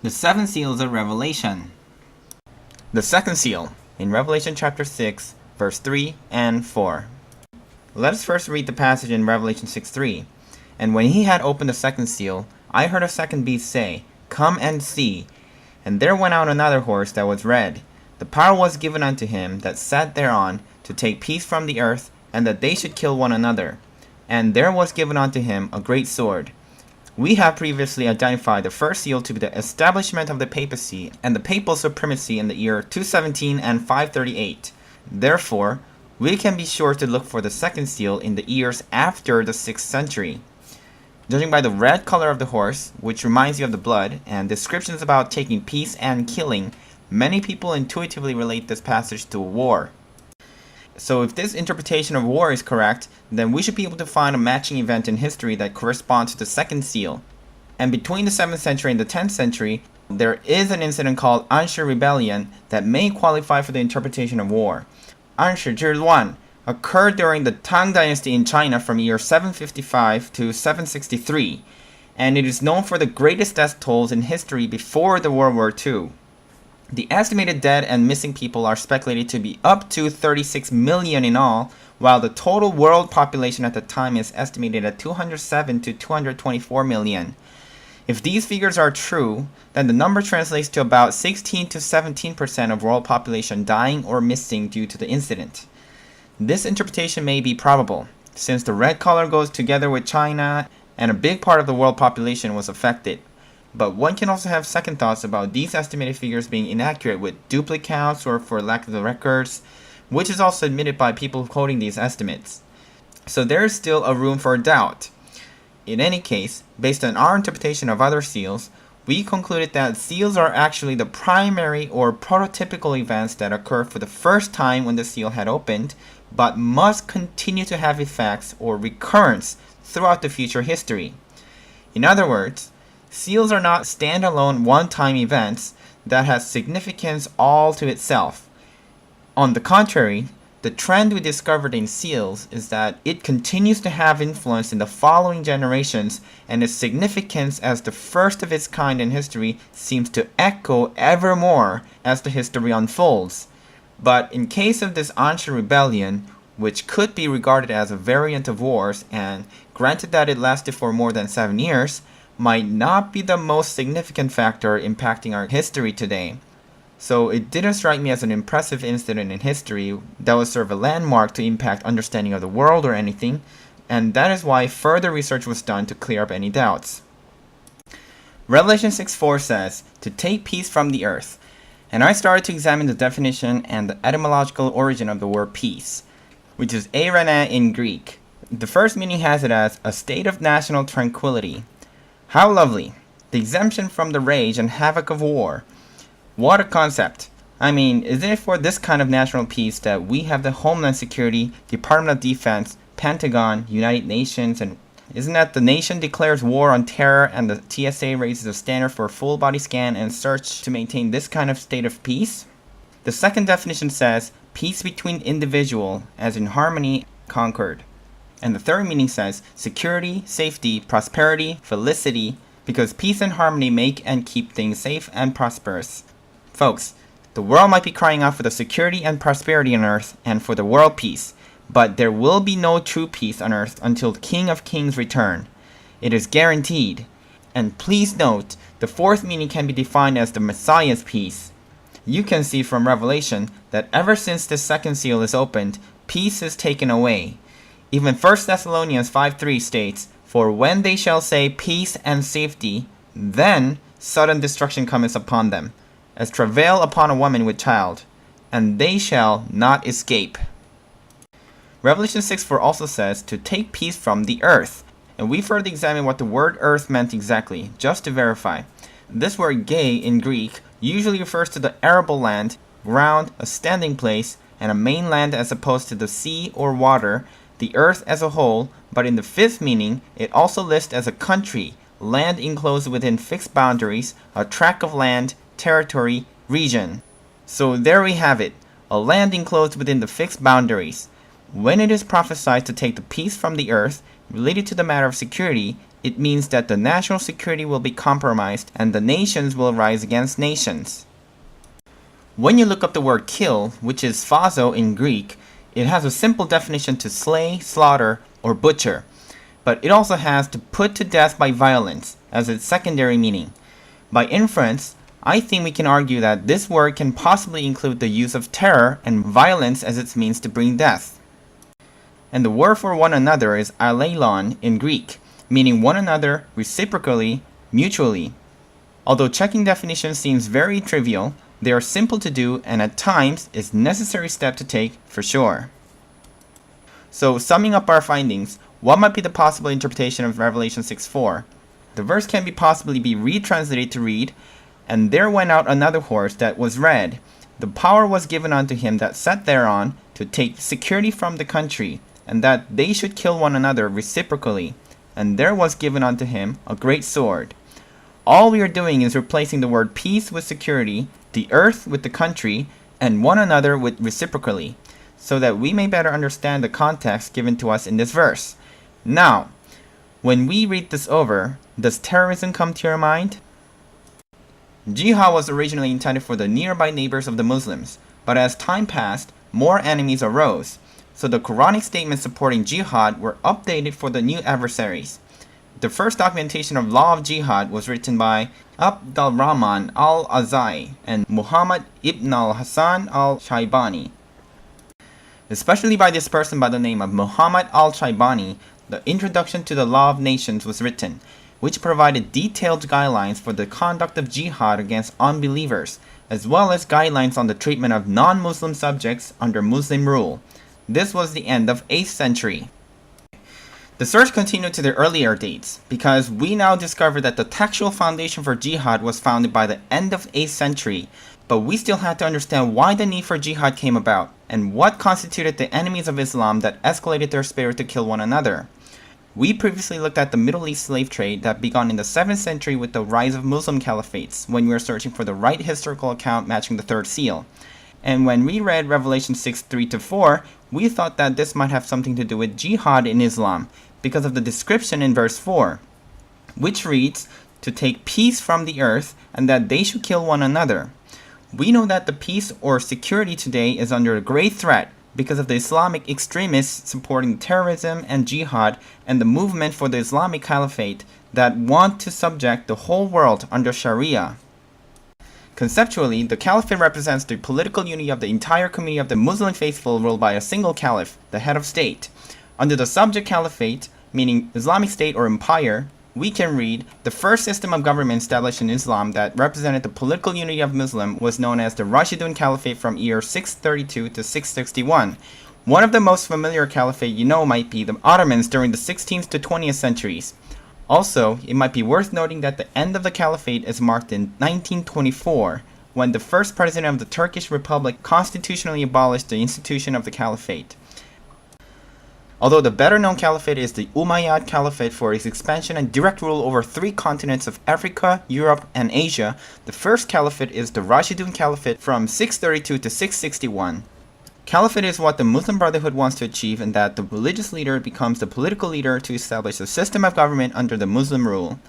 The seven seals of Revelation. The second seal, in Revelation chapter 6, verse 3 and 4. Let us first read the passage in Revelation 6:3. And when he had opened the second seal, I heard a second beast say, Come and see. And there went out another horse that was red. The power was given unto him that sat thereon to take peace from the earth, and that they should kill one another. And there was given unto him a great sword. We have previously identified the first seal to be the establishment of the papacy and the papal supremacy in the year 217 and 538. Therefore, we can be sure to look for the second seal in the years after the 6th century. Judging by the red color of the horse, which reminds you of the blood, and descriptions about taking peace and killing, many people intuitively relate this passage to a war. So if this interpretation of war is correct, then we should be able to find a matching event in history that corresponds to the second seal. And between the 7th century and the 10th century, there is an incident called Anshe Rebellion that may qualify for the interpretation of war. Anshe 1 occurred during the Tang Dynasty in China from year 755 to 763, and it is known for the greatest death tolls in history before the World War II. The estimated dead and missing people are speculated to be up to 36 million in all, while the total world population at the time is estimated at 207 to 224 million. If these figures are true, then the number translates to about 16 to 17% of world population dying or missing due to the incident. This interpretation may be probable, since the red color goes together with China and a big part of the world population was affected. But one can also have second thoughts about these estimated figures being inaccurate with duplicate counts or for lack of the records, which is also admitted by people quoting these estimates. So there is still a room for doubt. In any case, based on our interpretation of other seals, we concluded that seals are actually the primary or prototypical events that occur for the first time when the seal had opened, but must continue to have effects or recurrence throughout the future history. In other words, seals are not standalone one-time events that has significance all to itself. On the contrary, the trend we discovered in seals is that it continues to have influence in the following generations, and its significance as the first of its kind in history seems to echo ever more as the history unfolds. But in case of this Anshe Rebellion, which could be regarded as a variant of wars, and granted that it lasted for more than 7 years, might not be the most significant factor impacting our history today. So it didn't strike me as an impressive incident in history that would serve a landmark to impact understanding of the world or anything, and that is why further research was done to clear up any doubts. Revelation 6:4 says, to take peace from the earth, and I started to examine the definition and the etymological origin of the word peace, which is eirene in Greek. The first meaning has it as a state of national tranquility. How lovely! The exemption from the rage and havoc of war. What a concept! I mean, isn't it for this kind of national peace that we have the Homeland Security, Department of Defense, Pentagon, United Nations, and isn't that the nation declares war on terror and the TSA raises the standard for full body scan and search to maintain this kind of state of peace? The second definition says, peace between individual, as in harmony, concord. And the third meaning says security, safety, prosperity, felicity, because peace and harmony make and keep things safe and prosperous. Folks, the world might be crying out for the security and prosperity on earth and for the world peace, but there will be no true peace on earth until the King of Kings return. It is guaranteed. And please note, the fourth meaning can be defined as the Messiah's peace. You can see from Revelation that ever since this second seal is opened, peace is taken away. Even 1 Thessalonians 5:3 states, for when they shall say peace and safety, then sudden destruction cometh upon them, as travail upon a woman with child, and they shall not escape. Revelation 6:4 also says to take peace from the earth, and we further examine what the word earth meant exactly, just to verify. This word gay in Greek usually refers to the arable land, ground, a standing place, and a mainland as opposed to the sea or water, the earth as a whole, but in the fifth meaning, it also lists as a country, land enclosed within fixed boundaries, a tract of land, territory, region. So there we have it, a land enclosed within the fixed boundaries. When it is prophesied to take the peace from the earth, related to the matter of security, it means that the national security will be compromised and the nations will rise against nations. When you look up the word kill, which is phazo in Greek, it has a simple definition to slay, slaughter, or butcher, but it also has to put to death by violence as its secondary meaning. By inference, I think we can argue that this word can possibly include the use of terror and violence as its means to bring death. And the word for one another is aleilon in Greek, meaning one another reciprocally, mutually. Although checking definitions seems very trivial, they are simple to do and at times is a necessary step to take for sure. So summing up our findings, what might be the possible interpretation of Revelation 6:4? The verse can possibly be retranslated to read, "And there went out another horse that was red. The power was given unto him that sat thereon to take security from the country, and that they should kill one another reciprocally. And there was given unto him a great sword." All we are doing is replacing the word peace with security, the earth with the country, and one another with reciprocally, so that we may better understand the context given to us in this verse. Now, when we read this over, does terrorism come to your mind? Jihad was originally intended for the nearby neighbors of the Muslims, but as time passed, more enemies arose, so the Quranic statements supporting jihad were updated for the new adversaries. The first documentation of law of jihad was written by Abd al-Rahman al-Azai and Muhammad ibn al-Hasan al-Shaybani. Especially by this person by the name of Muhammad al-Shaybani, the Introduction to the Law of Nations was written, which provided detailed guidelines for the conduct of jihad against unbelievers, as well as guidelines on the treatment of non-Muslim subjects under Muslim rule. This was the end of 8th century. The search continued to the earlier dates, because we now discover that the textual foundation for jihad was founded by the end of 8th century, but we still had to understand why the need for jihad came about, and what constituted the enemies of Islam that escalated their spirit to kill one another. We previously looked at the Middle East slave trade that began in the 7th century with the rise of Muslim caliphates, when we were searching for the right historical account matching the third seal. And when we read Revelation 6:3-4, we thought that this might have something to do with jihad in Islam, because of the description in verse 4, which reads, "To take peace from the earth, and that they should kill one another." We know that the peace or security today is under a great threat because of the Islamic extremists supporting terrorism and jihad and the movement for the Islamic Caliphate that want to subject the whole world under Sharia. Conceptually, the Caliphate represents the political unity of the entire community of the Muslim faithful ruled by a single caliph, the head of state. Under the subject caliphate, meaning Islamic State or empire, we can read, the first system of government established in Islam that represented the political unity of Muslim was known as the Rashidun Caliphate from year 632 to 661. One of the most familiar caliphate you know might be the Ottomans during the 16th to 20th centuries. Also, it might be worth noting that the end of the caliphate is marked in 1924, when the first president of the Turkish Republic constitutionally abolished the institution of the caliphate. Although the better-known caliphate is the Umayyad Caliphate for its expansion and direct rule over 3 continents of Africa, Europe, and Asia, the first caliphate is the Rashidun Caliphate from 632 to 661. Caliphate is what the Muslim Brotherhood wants to achieve, in that the religious leader becomes the political leader to establish a system of government under the Muslim rule.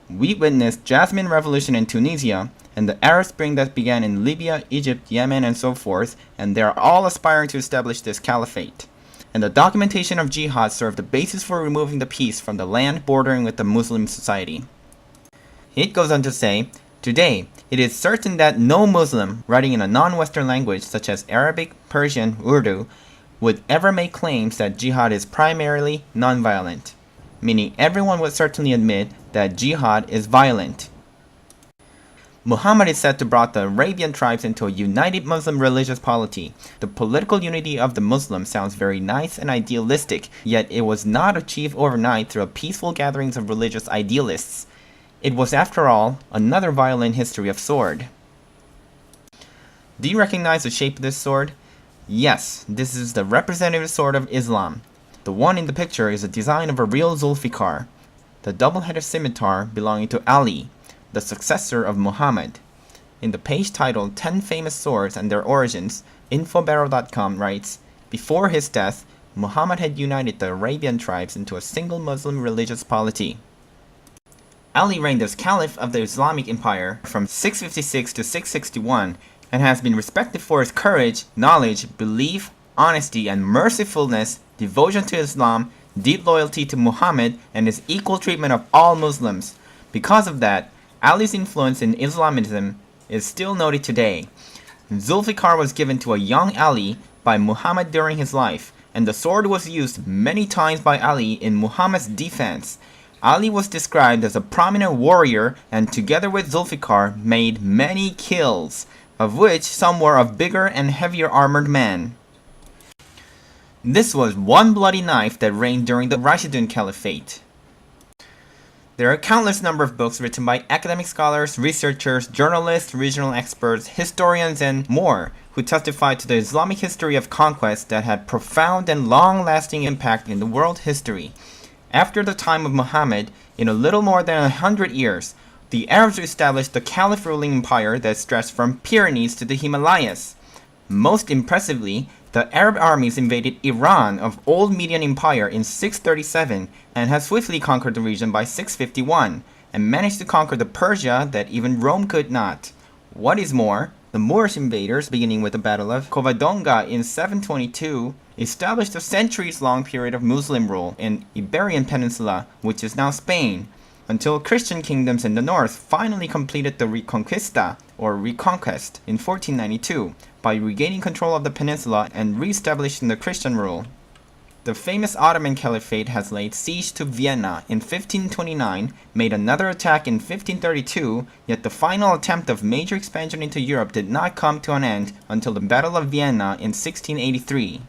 We witnessed Jasmine Revolution in Tunisia, and the Arab Spring that began in Libya, Egypt, Yemen, and so forth, and they are all aspiring to establish this caliphate. And the documentation of jihad served the basis for removing the peace from the land bordering with the Muslim society. It goes on to say, "Today, it is certain that no Muslim writing in a non-Western language such as Arabic, Persian, Urdu would ever make claims that jihad is primarily non-violent," meaning everyone would certainly admit that jihad is violent. Muhammad is said to have brought the Arabian tribes into a united Muslim religious polity. The political unity of the Muslims sounds very nice and idealistic, yet it was not achieved overnight through peaceful gatherings of religious idealists. It was, after all, another violent history of sword. Do you recognize the shape of this sword? Yes, this is the representative sword of Islam. The one in the picture is a design of a real Zulfikar, the double-headed scimitar belonging to Ali, the successor of Muhammad. In the page titled 10 Famous Swords and Their Origins, Infobarrel.com writes, "Before his death, Muhammad had united the Arabian tribes into a single Muslim religious polity." Ali reigned as Caliph of the Islamic Empire from 656 to 661 and has been respected for his courage, knowledge, belief, honesty, and mercifulness, devotion to Islam, deep loyalty to Muhammad, and his equal treatment of all Muslims. Because of that, Ali's influence in Islamism is still noted today. Zulfikar was given to a young Ali by Muhammad during his life, and the sword was used many times by Ali in Muhammad's defense. Ali was described as a prominent warrior and together with Zulfikar made many kills, of which some were of bigger and heavier armored men. This was one bloody knife that reigned during the Rashidun Caliphate. There are a countless number of books written by academic scholars, researchers, journalists, regional experts, historians, and more who testify to the Islamic history of conquest that had profound and long-lasting impact in the world history. After the time of Muhammad, in a little more than 100 years, the Arabs established the Caliph ruling empire that stretched from Pyrenees to the Himalayas. Most impressively, the Arab armies invaded Iran of Old Median Empire in 637 and had swiftly conquered the region by 651 and managed to conquer the Persia that even Rome could not. What is more, the Moorish invaders, beginning with the Battle of Covadonga in 722, established a centuries-long period of Muslim rule in Iberian Peninsula, which is now Spain, until Christian kingdoms in the north finally completed the Reconquista, or Reconquest, in 1492, by regaining control of the peninsula and re-establishing the Christian rule. The famous Ottoman Caliphate has laid siege to Vienna in 1529, made another attack in 1532, yet the final attempt of major expansion into Europe did not come to an end until the Battle of Vienna in 1683.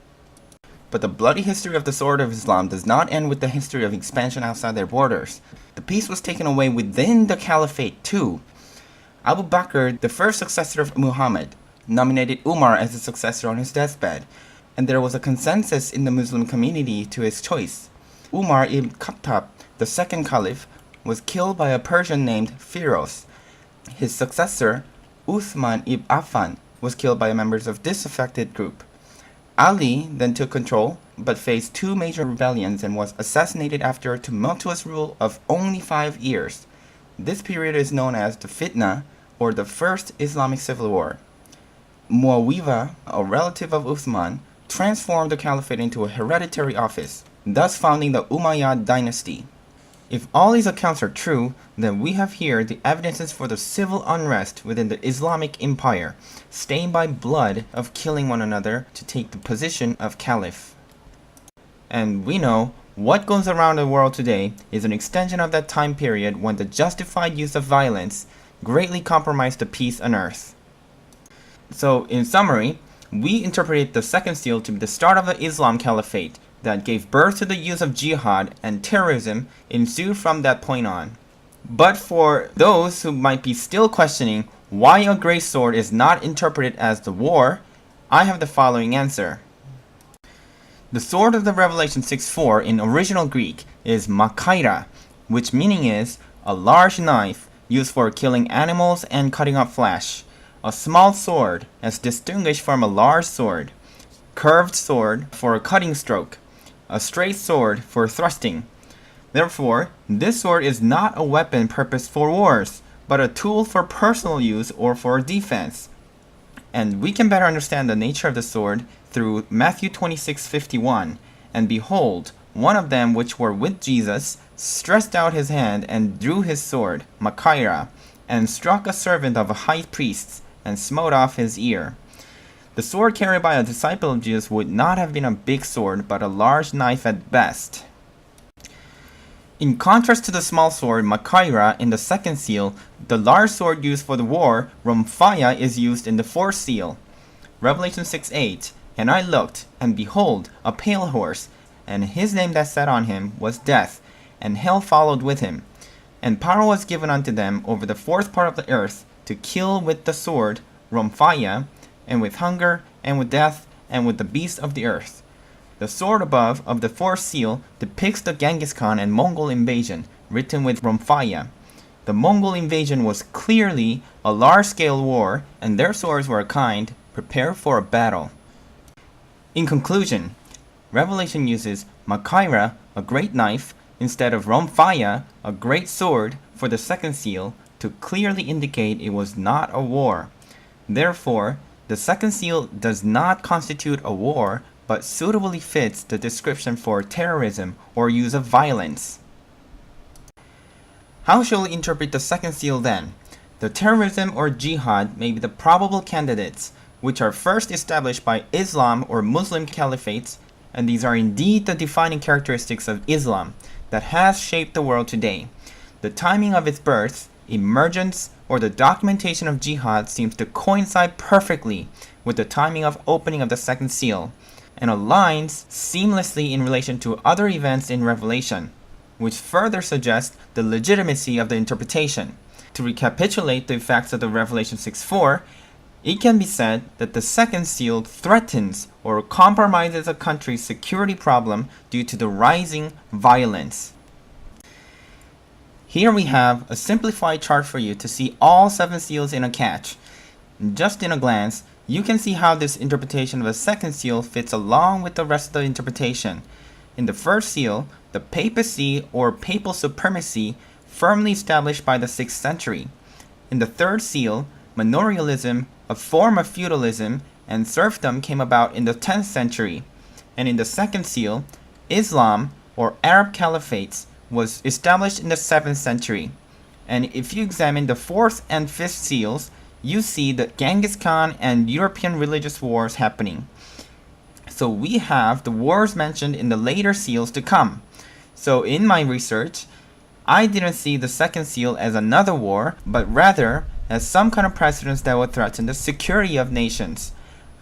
But the bloody history of the Sword of Islam does not end with the history of expansion outside their borders. The peace was taken away within the Caliphate too. Abu Bakr, the first successor of Muhammad, nominated Umar as his successor on his deathbed, and there was a consensus in the Muslim community to his choice. Umar ibn Khattab, the second caliph, was killed by a Persian named Firoz. His successor, Uthman ibn Affan, was killed by members of this affected group. Ali then took control, but faced two major rebellions and was assassinated after a tumultuous rule of only 5 years. This period is known as the Fitna, or the First Islamic Civil War. Muawiyah, a relative of Uthman, transformed the caliphate into a hereditary office, thus founding the Umayyad dynasty. If all these accounts are true, then we have here the evidences for the civil unrest within the Islamic Empire, stained by blood of killing one another to take the position of caliph. And we know what goes around the world today is an extension of that time period when the justified use of violence greatly compromised the peace on earth. So, in summary, we interpreted the second seal to be the start of the Islam Caliphate that gave birth to the use of jihad, and terrorism ensued from that point on. But for those who might be still questioning why a great sword is not interpreted as the war, I have the following answer. The sword of the Revelation 6:4 in original Greek is makaira, which meaning is a large knife used for killing animals and cutting up flesh, a small sword as distinguished from a large sword, curved sword for a cutting stroke, a straight sword for thrusting. Therefore, this sword is not a weapon purposed for wars, but a tool for personal use or for defense. And we can better understand the nature of the sword through Matthew 26:51. And behold, one of them which were with Jesus stretched out his hand and drew his sword, makaira, and struck a servant of a high priest, and smote off his ear. The sword carried by a disciple of Jesus would not have been a big sword, but a large knife at best. In contrast to the small sword, makaira, in the second seal, the large sword used for the war, romphaya, is used in the fourth seal. Revelation 6:8, And I looked, and behold, a pale horse, and his name that sat on him was Death, and hell followed with him. And power was given unto them over the fourth part of the earth, to kill with the sword, romphaya, and with hunger, and with death, and with the beasts of the earth. The sword above of the fourth seal depicts the Genghis Khan and Mongol invasion, written with romphaya. The Mongol invasion was clearly a large-scale war, and their swords were a kind, prepared for a battle. In conclusion, Revelation uses makaira, a great knife, instead of romphaya, a great sword, for the second seal to clearly indicate it was not a war. Therefore, the second seal does not constitute a war, but suitably fits the description for terrorism or use of violence. How shall we interpret the second seal then? The terrorism or jihad may be the probable candidates, which are first established by Islam or Muslim caliphates, and these are indeed the defining characteristics of Islam that has shaped the world today. The timing of its birth, emergence, or the documentation of jihad seems to coincide perfectly with the timing of opening of the second seal, and aligns seamlessly in relation to other events in Revelation, which further suggests the legitimacy of the interpretation. To recapitulate the effects of the Revelation 6:4, it can be said that the second seal threatens or compromises a country's security problem due to the rising violence. Here we have a simplified chart for you to see all 7 seals in a catch. Just in a glance, you can see how this interpretation of a second seal fits along with the rest of the interpretation. In the first seal, the papacy or papal supremacy firmly established by the 6th century. In the third seal, manorialism, a form of feudalism, and serfdom came about in the 10th century. And in the second seal, Islam or Arab caliphates was established in the 7th century. And if you examine the 4th and 5th seals, you see the Genghis Khan and European religious wars happening. So we have the wars mentioned in the later seals to come. So in my research, I didn't see the second seal as another war, but rather as some kind of precedence that would threaten the security of nations,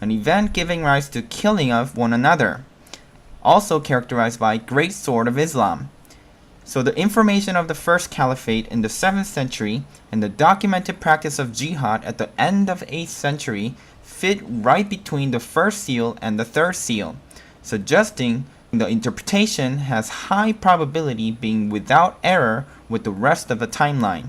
an event giving rise to killing of one another, also characterized by Great Sword of Islam. So the information of the first caliphate in the 7th century and the documented practice of jihad at the end of 8th century fit right between the first seal and the third seal, suggesting the interpretation has high probability being without error with the rest of the timeline.